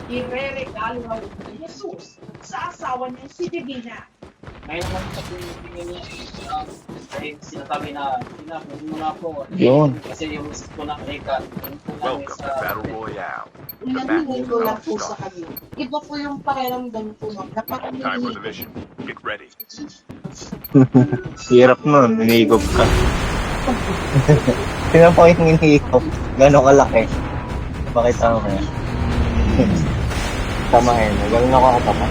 Ireregalo raw ni Jesus sa asawa niya si Divina. Ngayon naman sa pinipingin niya, ay sinasabi na, sinabi mo na po. Yun. Kasi yung misis ko na Rika, Welcome to Battle Royale. The match Nagingin is ko lang about po to sa start. kanya. Iba po yung pakiramdam ko nun. Time for the Napakamilig. mission. Get ready. Hirap nun, hinihigop ka. Sino po yung hinihigop? Gano'ng kalaki? Pakita mo kaya. Samahin mo, gano'n ako katapat.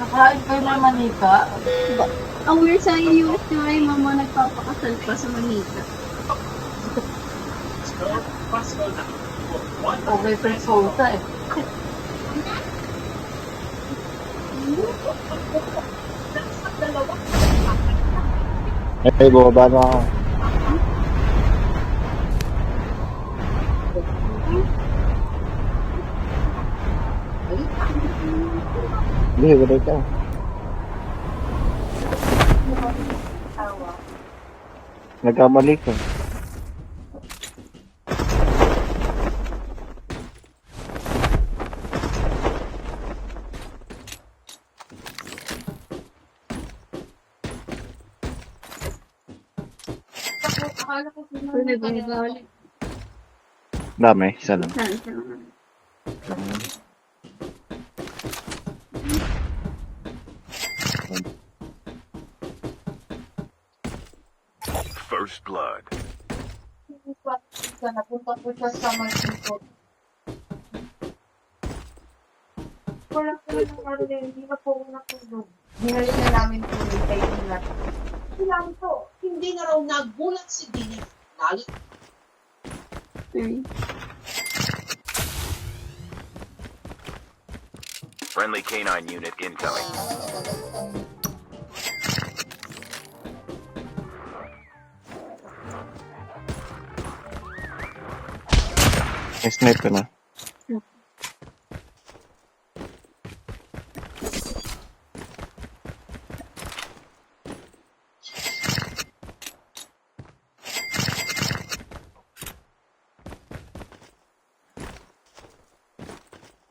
Nakain kayo ng manika. Aware sa US na may mama nagpapakasal pa sa Manila. Okay, Pensosa eh. Ay, bumaba na ako. Hindi, wala ka. Nagkamali ko. Akala ko pinag-aalit. Dami, isa lang. Saan siya? First blood. Napunta po siya sa Mexico. Wala po ng Marlene, hindi na po ako natulog. Binalik na namin po yung kayo natin. Kailangan po, hindi na raw nagulat si Dina. Lalo Friendly canine unit incoming. May snipe ka na.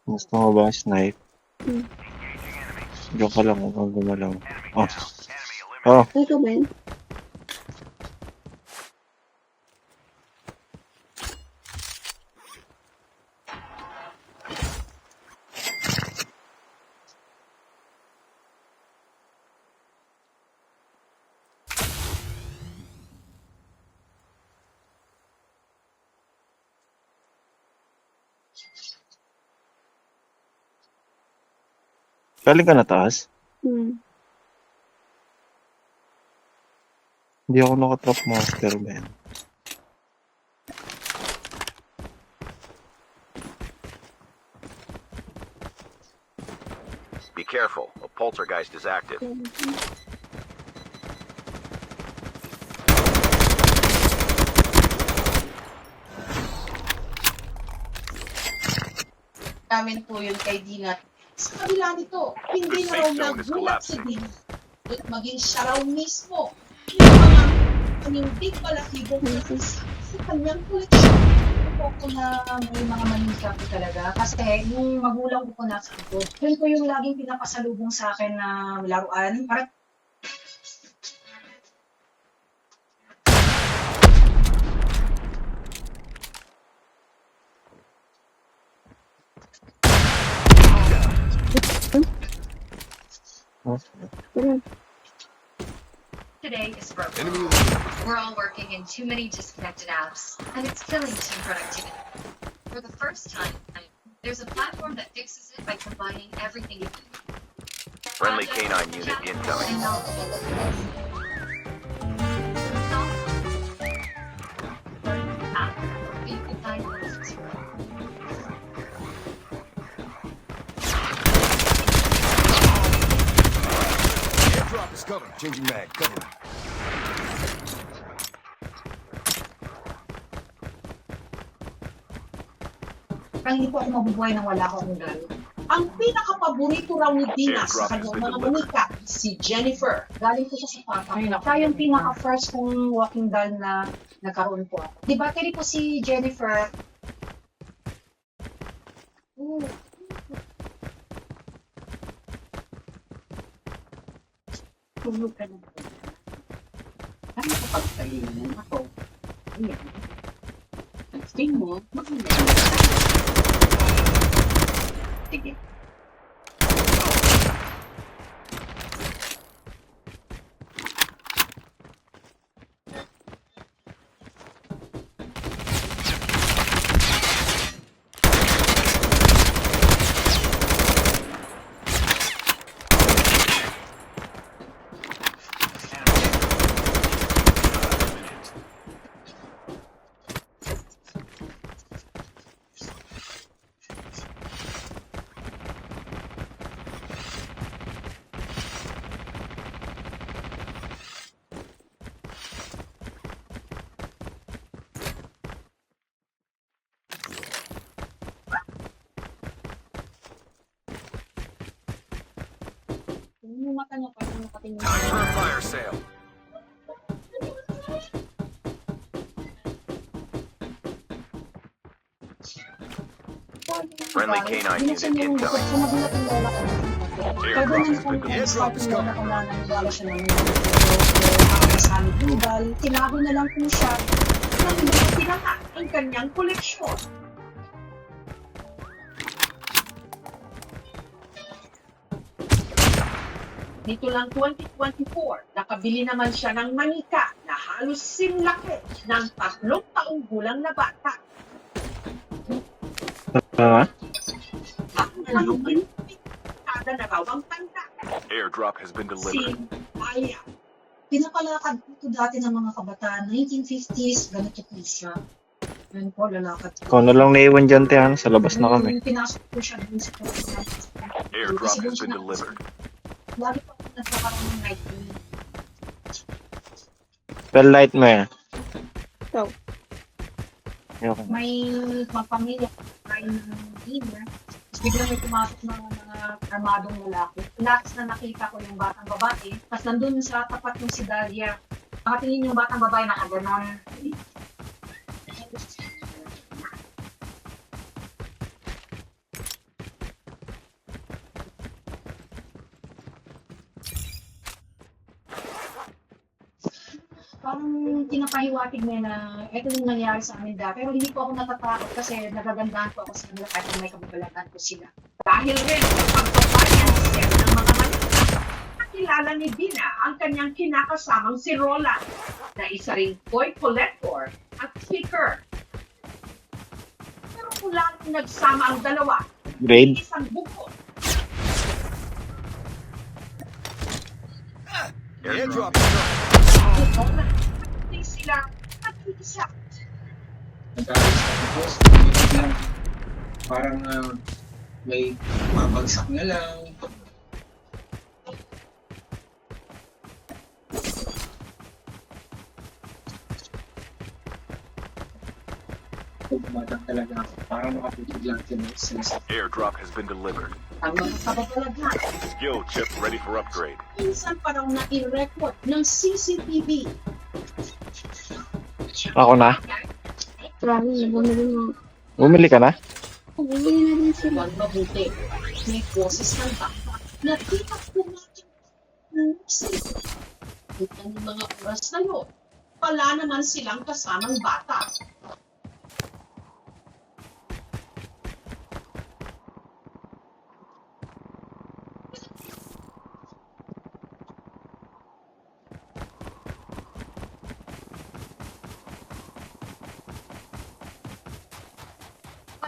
Gusto mo ba snipe? Diyan ka lang kung gumalaw. Oh. Oh. Ikaw ba yun? Galing ka na taas? Hindi ako nakatrap master, man. Be careful. A poltergeist is active. namin po yun kay Dina. Sa kabila nito, hindi na raw nagulat si Dina. At maging siya raw mismo yung mga panindig balakibong sa kanyang koleksyon. Ito po na may mga manika po talaga. Kasi yung magulang ko po nasa ito. Yun po yung laging pinapasalubong sa akin na laruan. Parang Today is broken. We're all working in too many disconnected apps, and it's killing team productivity. For the first time, there's a platform that fixes it by combining everything. Friendly canine unit incoming. Airdrop is coming. Changing mag. Cover. Parang hindi po ako mabubuhay nang wala akong gamit. Ang pinaka-paborito raw ni Dina sa kanyang mga manika, si Jennifer. Galing po siya sa papa. Siya yung pinaka-first kong walking doll na nagkaroon po. Di ba, tiri po si Jennifer? Ooh. Tulog ka na po. Ano ka pagkainin ako? Ayan. Tingin mo, maganda. Sige. Yung mata niya parang nakatingin. Time for a fire sale. Friendly canine unit incoming. Sumagulat ang lola ko. Kaya doon ang start yung lola ko na nangyala siya ng nakakasamit global. Tinago na lang po siya nang hindi ko tinaka ang kanyang koleksyon. Dito lang 2024, nakabili naman siya ng manika na halos sinlaki ng 3 taong gulang na bata. Kada na raw ang tanda. Airdrop has been Si delivered. Maya. Pinapalakad ko dati ng mga kabataan, 1950s, ganito po siya. Yan po, lalakad ko. Ikaw na lang naiwan dyan, Tihan. Sa labas na kami. Pinasok ko siya dun sa Airdrop has been delivered. Lagi pa ako nagkakaroon ng nightmare. Spell nightmare. Ikaw. Ayoko. May pamilya, kain ng dinner. Tapos biglang may pumasok ng mga armadong lalaki. Last na nakita ko yung batang babae. Tapos nandun sa tapat yung si Dahlia. Nakatingin yung batang babae na kaganon. Parang pinapahiwatig niya na ito yung nangyari sa amin dati. Pero hindi po ako natatakot kasi nagagandahan po ako sa kanila kahit may kababalagan ko sila. Dahil rin sa pagpapayan siya ng mga manila, nakilala ni Dina ang kanyang kinakasamang si Roland na isa ring toy collector at seeker. Pero mula nung nagsama ang dalawa, Grade? isang bukod. Airdrop. Ito na, hindi sila nag-iisa. Tapos, biglang parang may mabagsak na lang. Tumatang talaga ako. Parang makatutog lang sila sa Airdrop has been delivered. Ang mga kababalaghan, Skill chip ready for upgrade. minsan pa raw na i-record ng CCTV. Ako na? Grabe, bumili mo. Bumili ka na? Bumili na din sila. Huwag mabuti. May boses ng bata na tita pumatang ng isip. Kita ng mga oras na yun, wala naman silang kasamang bata.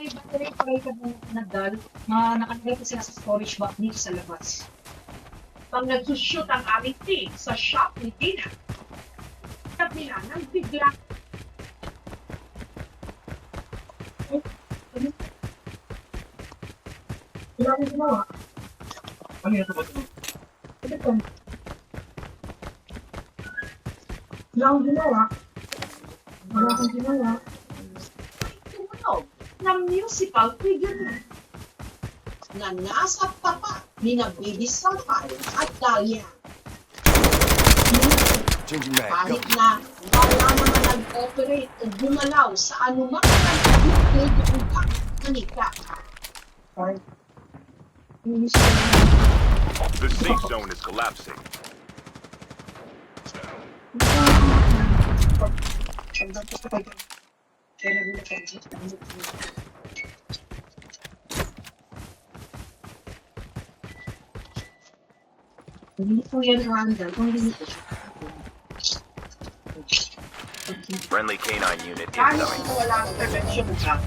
May battery operated na doll na nakalagay ko sila sa storage box dito sa labas. Pag nagsushoot ang aming team sa shop ni Tina, kabila ng bigla. Wala akong ginawa. Ano yung ito? Ito ko. Wala akong ginawa. Wala akong ginawa. Ay, tumunog. na musical figure na nasa tapat ni na Baby Sapphire at Dahlia. Changing mag. Go. Kahit na wala naman nag-operate o gumalaw sa anumang kanil doon ka, manika. The safe zone is collapsing. Hindi po yan random. Kung hindi po Friendly canine unit Kahit incoming. wala ang prevention sa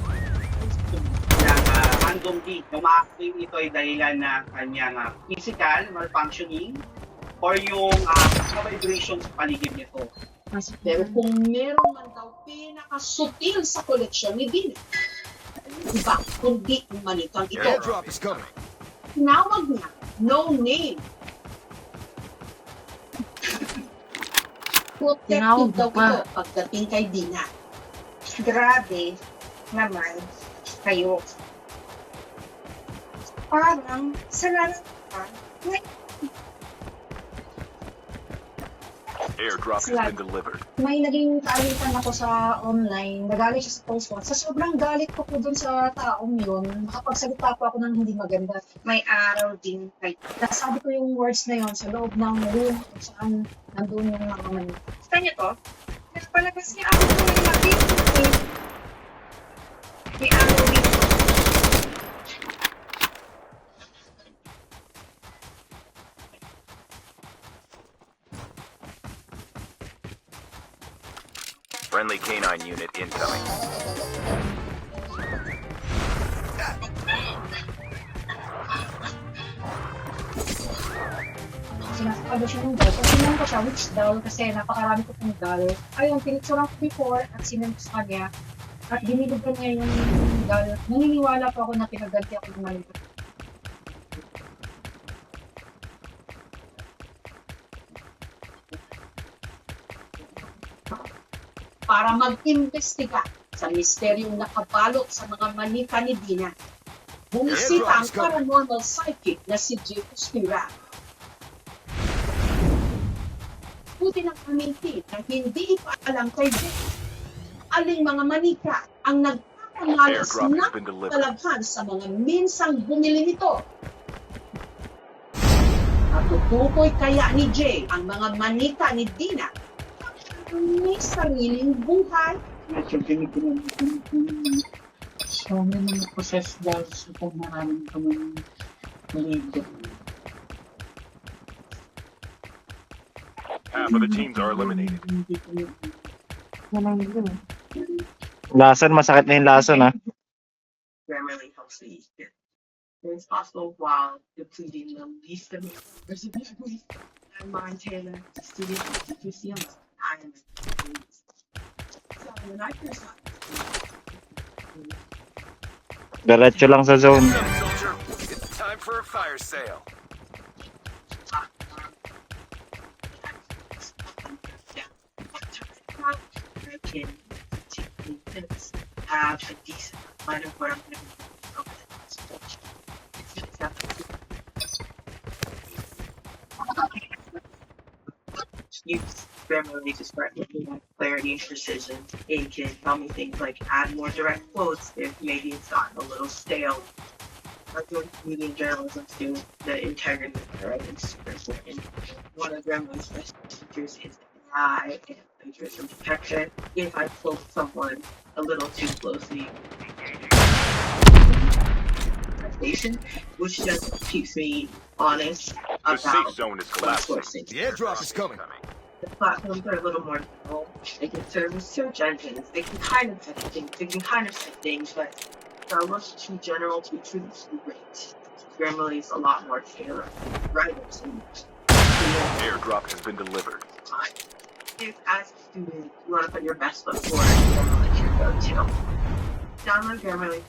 random D, kumakapin ito ay dahilan na kanyang physical malfunctioning or yung vibration sa paligid nito. Pero kung meron man daw pinakasutil sa koleksyon ni Dina, iba kundi yung manitang ito. Airdrop is coming. Tinawag niya, no name. Protective daw ito pagdating kay Dina. Grabe naman kayo. Parang salamat ka. Airdrop has been delivered. May naging kaalitan ako sa online. Nagalit siya sa post ko. Sa sobrang galit ko po dun sa taong yun, makapagsalita po ako ng hindi maganda. May araw din kayo. Nasabi ko yung words na yun sa loob ng room kung saan nandun yung mga manita. Gusto niyo to? Palabas niya ako kung may makita. May araw din. Friendly canine unit incoming. Sinasakado siya ng doll. Kasi sinend ko siya, which doll, kasi napakarami ko pong doll. Ayun, pinicturean ko before at sinend ko sa kanya. At diniligan niya yung doll. Naniniwala po ako na pinaganti ako ng mali. Para mag-imbestiga sa misteryong nakabalot sa mga manika ni Dina. Bumisita ang paranormal psychic na si Jay Cuspira. Buti ng aminti na hindi ipaalam kay Jay aling mga manika ang nagpapamalas Airdrop ng has been delivered. talaghan sa mga minsang bumili nito. Natutukoy kaya ni Jay ang mga manika ni Dina may sariling buhay. So, may mga process daw sa kung maraming kaming maligo. Half of the teams are eliminated. Lason, masakit na yung lason, ha? Grammarly helps the easier. It's possible while depleting the least amount of reservoirs and Montana students to QCM. I am so when I first got Diretso lang sa zone. Soldier, it's time for a fire sale. I can take minutes, have a decent amount of what I'm going to do over the next stretch. Use Grammarly to start looking at clarity and precision. It can tell me things like add more direct quotes if maybe it's gotten a little stale. Like doing community journalism student, the integrity of the writing is super important. One of Grammarly's best features is AI and plagiarism detection. If I quote someone a little too closely, which just keeps me honest The safe about zone is what I'm collapsing. sourcing. The airdrop is coming. The platforms are a little more general. They can serve as search engines. They can kind of set things. They can kind of set things, but they're almost too general to be truly great. Grammarly is a lot more tailored. Writers and Airdrop has been delivered. time. If as a student you want to put your best foot forward, Grammarly is your go-to. Download Grammarly.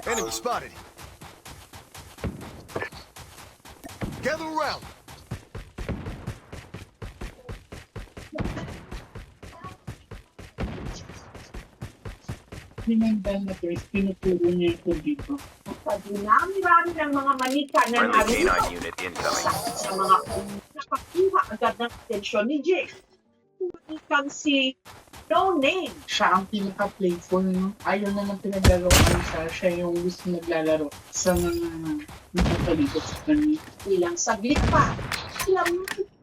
Enemy spotted. Gather around. Sa dinami-rami ng mga manika na Friendly narito, K9 unit incoming. sa mga nakakuha agad ng atensyon ni Jake. Manikang si No Name. Siya ang pinaka-playful, no? Ayaw na ng pinaglalaroan siya. Siya yung gusto naglalaro sa mga nakapalibot sa kanya. Ilang saglit pa, sila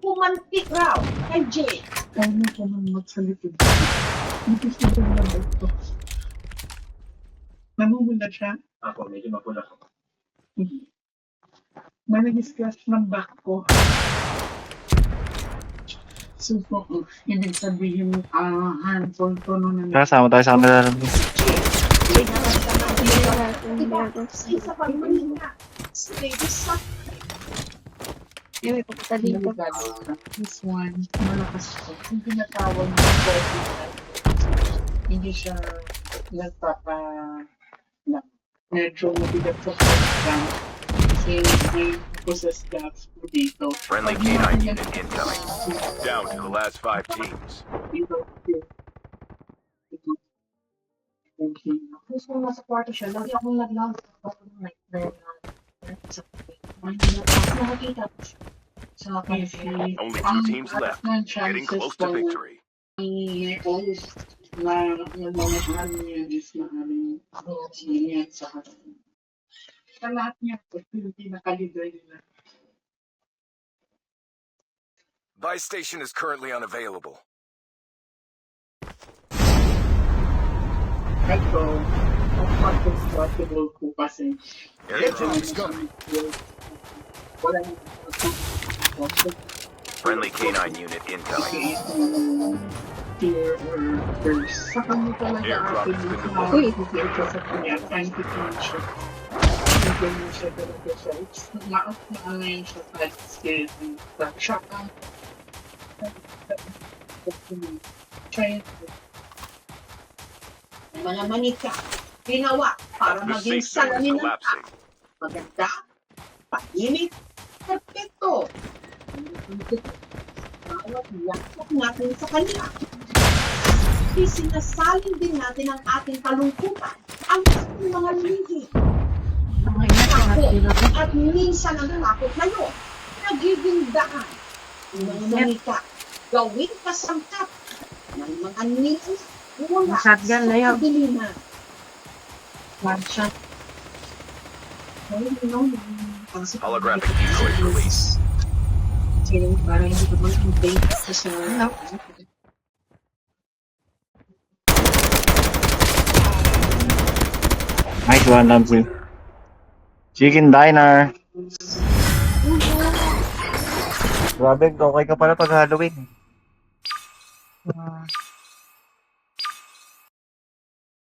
pumantik raw kay Jake. Kaya mo ko nang magsalipod. Hindi siya na ito. Namumula siya. Ako, medyo mapula ko. May nag-scratch ng back ko. So, ibig sabihin, handful to no na Kasama tayo sa kanila. Isa pang manika, si Lady Sa. May pupunta dito. this one, malakas ko. Yung tinatawag ng body type, hindi siya medyo mabigat sa program. Kasi may possess gaps po dito. Friendly K9 unit incoming. Down to the last 5 teams. Dito. Okay. Tapos kung nasa kwarto siya, lagi akong naglago ako ng nightmare na sa nakakita ko siya sa cafe. Only 2 teams left. Getting close to victory. Always na nagmamahal niya is maaaring niya sa akin. Sa lahat niya, yung pinakalibre nila. Buy station is currently unavailable. Ito, ang possible ko kasi Airdrop is coming. wala Friendly K9 unit incoming. fear or thirst. Sa kanya talaga Airdrop atin has been yung delivered. ito sa kanya, trying to finish it. Hindi mo siya talaga siya. Maano yun siya kahit scared. Shock ang trying to Mga manika, ginawa para The maging safe zone is salamin ng collapsing. maganda, painit, perfecto. Bawat yakap natin sa kanila. Isinasalin din natin ang ating kalungkutan, ang ating mga lihi. Takot at minsan ang takot na yun, nagiging daan. Mga manika, gawing kasangkap ng mga nila mula sa kadiliman. One shot. Holographic decoys released. Para hindi ko mag-update sa Nice one, Lamsi. Chicken Diner. Grabe, okay ka pala pag Halloween.